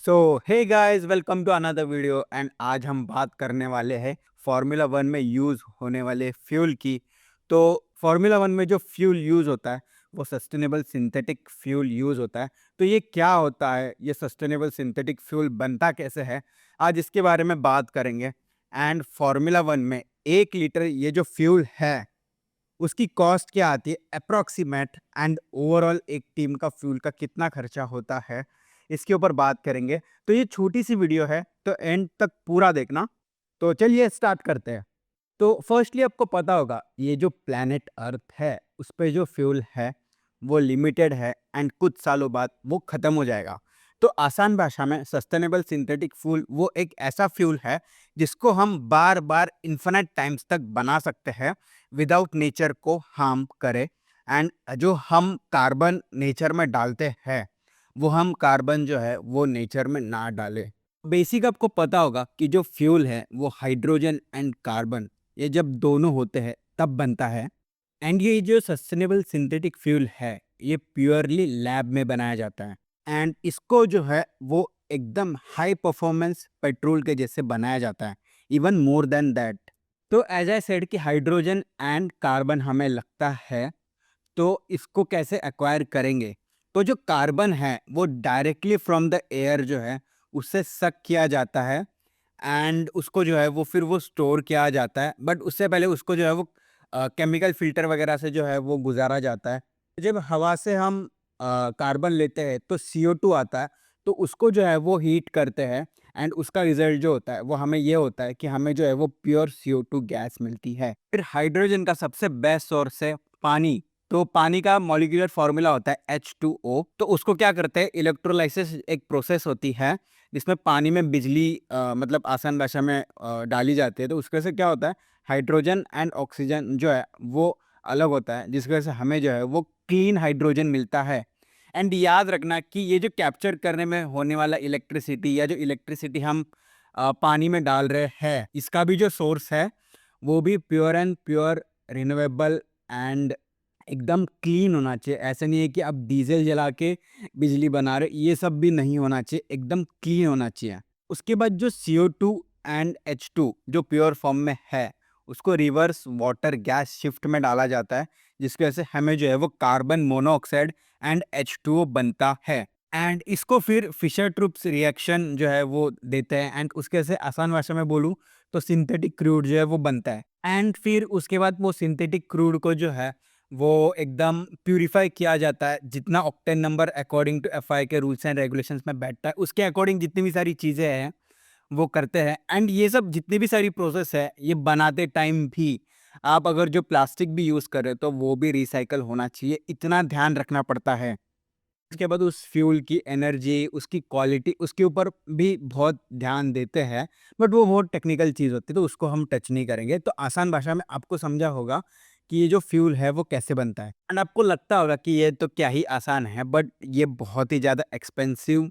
So hey guys, welcome to another video. And आज हम बात करने वाले हैं फार्मूला वन में यूज़ होने वाले फ्यूल की। तो फार्मूला वन में जो फ्यूल यूज़ होता है वो सस्टेनेबल सिंथेटिक फ्यूल यूज़ होता है। तो ये क्या होता है, ये सस्टेनेबल सिंथेटिक फ्यूल बनता कैसे है, आज इसके बारे में बात करेंगे। एंड फार्मूला वन में 1 लीटर ये जो फ्यूल है उसकी कॉस्ट क्या आती है अप्रॉक्सीमेट, एंड ओवरऑल एक टीम का फ्यूल का कितना खर्चा होता है, इसके ऊपर बात करेंगे। तो ये छोटी सी वीडियो है, तो एंड तक पूरा देखना। तो चलिए स्टार्ट करते हैं। तो फर्स्टली आपको पता होगा ये जो प्लैनेट अर्थ है उस पे जो फ्यूल है वो लिमिटेड है एंड कुछ सालों बाद वो ख़त्म हो जाएगा। तो आसान भाषा में सस्टेनेबल सिंथेटिक फ्यूल वो एक ऐसा फ्यूल है जिसको हम बार बार इन्फिनिट टाइम्स तक बना सकते हैं विदाउट नेचर को हार्म करे। एंड जो हम कार्बन नेचर में डालते हैं वो हम कार्बन जो है वो नेचर में ना डालें। बेसिक आपको पता होगा कि जो फ्यूल है वो हाइड्रोजन एंड कार्बन ये जब दोनों होते हैं तब बनता है। एंड ये जो सस्टेनेबल सिंथेटिक फ्यूल है ये प्योरली लैब में बनाया जाता है। एंड इसको जो है वो एकदम हाई परफॉर्मेंस पेट्रोल के जैसे बनाया जाता है, इवन मोर देन दैट। तो एज आई सेड कि हाइड्रोजन एंड कार्बन हमें लगता है, तो इसको कैसे एक्वायर करेंगे। तो जो कार्बन है वो डायरेक्टली फ्रॉम द एयर जो है उससे सक किया जाता है एंड उसको जो है वो फिर वो स्टोर किया जाता है। बट उससे पहले उसको जो है वो केमिकल फिल्टर वगैरह से जो है वो गुजारा जाता है। जब हवा से हम कार्बन लेते हैं तो CO2 आता है, तो उसको जो है वो हीट करते हैं एंड उसका रिजल्ट जो होता है वो हमें ये होता है कि हमें जो है वो प्योर CO2 गैस मिलती है। फिर हाइड्रोजन का सबसे बेस्ट सोर्स है पानी। तो पानी का मॉलिक्यूलर फार्मूला होता है H2O। तो उसको क्या करते हैं, इलेक्ट्रोलाइसिस एक प्रोसेस होती है जिसमें पानी में बिजली मतलब आसान भाषा में डाली जाती है। तो उसके से क्या होता है, हाइड्रोजन एंड ऑक्सीजन जो है वो अलग होता है, जिसकी वजह से हमें जो है वो क्लीन हाइड्रोजन मिलता है। एंड याद रखना कि ये जो कैप्चर करने में होने वाला इलेक्ट्रिसिटी या जो इलेक्ट्रिसिटी हम पानी में डाल रहे हैं इसका भी जो सोर्स है वो भी pure and pure renewable and एकदम क्लीन होना चाहिए। ऐसा नहीं है कि आप डीजल जला के बिजली बना रहे, ये सब भी नहीं होना चाहिए, एकदम क्लीन होना चाहिए। उसके बाद जो CO2 एंड H2 जो प्योर फॉर्म में है उसको रिवर्स वाटर गैस शिफ्ट में डाला जाता है, जिसकी वजह से हमें जो है वो कार्बन मोनोऑक्साइड एंड H2O बनता है। एंड इसको फिर फिशर ट्रुप्स रिएक्शन जो है वो देते हैं एंड उसके से आसान भाषा में बोलूँ तो सिंथेटिक क्रूड जो है वो बनता है। एंड फिर उसके बाद वो सिंथेटिक क्रूड को जो है वो एकदम प्यूरिफाई किया जाता है, जितना octane number according to FI के रूल्स एंड रेगुलेशंस में बैठता है उसके अकॉर्डिंग जितनी भी सारी चीज़ें हैं वो करते हैं। एंड ये सब जितनी भी सारी प्रोसेस है ये बनाते टाइम भी आप अगर जो प्लास्टिक भी यूज़ कर रहे हो तो वो भी रिसाइकल होना चाहिए, इतना ध्यान रखना पड़ता है। उसके बाद उस फ्यूल की एनर्जी, उसकी क्वालिटी, उसके ऊपर भी बहुत ध्यान देते हैं। बट वो बहुत टेक्निकल चीज़ होती है तो उसको हम टच नहीं करेंगे। तो आसान भाषा में आपको समझा होगा कि ये जो फ्यूल है वो कैसे बनता है। एंड आपको लगता होगा कि ये तो क्या ही आसान है, बट ये बहुत ही ज़्यादा एक्सपेंसिव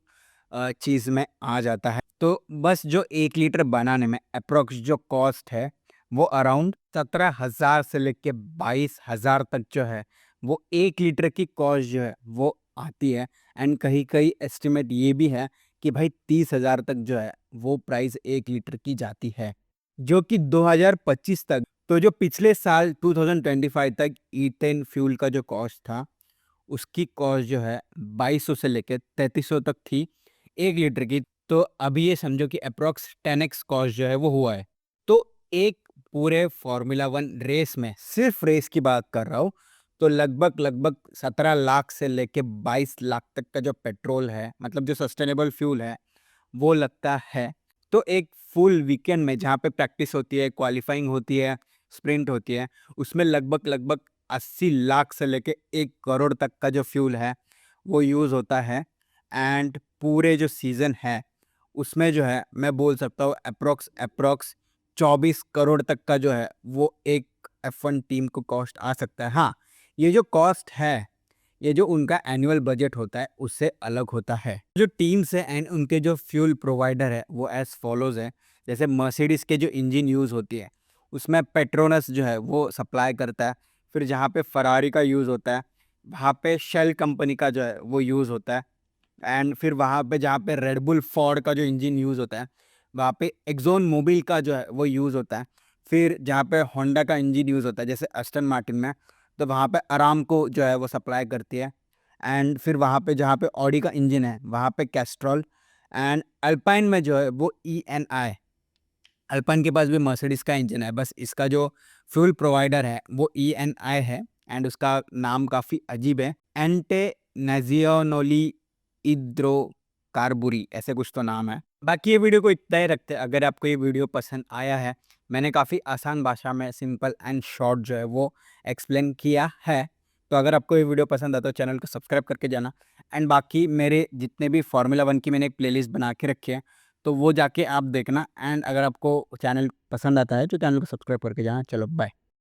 चीज़ में आ जाता है। तो बस जो 1 लीटर बनाने में अप्रॉक्स जो कॉस्ट है वो अराउंड 17,000 से लेके 22,000 तक जो है वो 1 लीटर की कॉस्ट जो है वो आती है। एंड कहीं-कहीं एस्टिमेट ये भी है कि भाई 30,000 तक जो है वो प्राइस 1 लीटर की जाती है, जो कि 2025 तक, तो जो पिछले साल 2025 तक ईथेन फ्यूल का जो कॉस्ट था, उसकी कॉस्ट जो है 2200 से लेके 3300 तक थी 1 लीटर की। तो अभी ये समझो कि अप्रॉक्स 10x कॉस्ट जो है वो हुआ है। तो एक पूरे फ़ॉर्मूला 1 रेस में, सिर्फ रेस की बात कर रहा हूँ, तो लगभग 17 लाख से लेके 22 लाख तक का जो पेट्रोल है, मतलब जो सस्टेनेबल फ्यूल है, वो लगता है। तो एक फुल वीकेंड में जहाँ पे प्रैक्टिस होती है, क्वालिफाइंग होती है, स्प्रिंट होती है, उसमें लगभग 80 लाख से लेके 1 करोड़ तक का जो फ्यूल है, वो यूज़ होता है। एंड पूरे जो सीज़न है, उसमें जो है मैं बोल सकता हूँ अप्रॉक्स 24 करोड़ तक का जो है वो एक F1 टीम को कॉस्ट आ सकता है। हाँ, ये जो कॉस्ट है, ये जो उनका एनुअल बजट होता है उससे अलग होता है। जो टीम्स है एंड उनके जो फ्यूल प्रोवाइडर है वो एज़ फॉलोज़ है। जैसे मर्सिडीज़ के जो इंजन यूज़ होती है उसमें पेट्रोनस जो है वो सप्लाई करता है। फिर जहाँ पे फरारी का यूज़ होता है वहाँ पे शेल कंपनी का जो है वो यूज़ होता है। एंड फिर वहाँ पे जहाँ पे रेड बुल फोर्ड का जो इंजन यूज़ होता है, वहाँ पे एक्सोन मोबिल का जो है वो यूज़ होता है। फिर जहाँ पे होंडा का इंजन यूज़ होता है जैसे अस्टन मार्टिन में, तो वहाँ पे अरामको जो है वो सप्लाई करती है। एंड फिर वहाँ पे जहाँ पे ऑडी का इंजन है वहाँ पे कैस्ट्रॉल, एंड अल्पाइन में जो है वो ENI। अल्पाइन के पास भी मर्सिडीज का इंजन है, बस इसका जो फ्यूल प्रोवाइडर है वो ENI है। एंड उसका नाम काफ़ी अजीब है, एंटे नेजियोनोली इद्रो कार्बुरी, ऐसे कुछ तो नाम है। बाकी ये वीडियो को इतना ही रखते हैं। अगर आपको ये वीडियो पसंद आया है, मैंने काफ़ी आसान भाषा में सिंपल एंड शॉर्ट जो है वो एक्सप्लेन किया है, तो अगर आपको ये वीडियो पसंद आता तो चैनल को सब्सक्राइब करके जाना। एंड बाकी मेरे जितने भी फार्मूला 1 की मैंने एक प्लेलिस्ट बना के रखी है, तो वो जाके आप देखना। एंड अगर आपको चैनल पसंद आता है तो चैनल को सब्सक्राइब करके जाना। चलो बाय।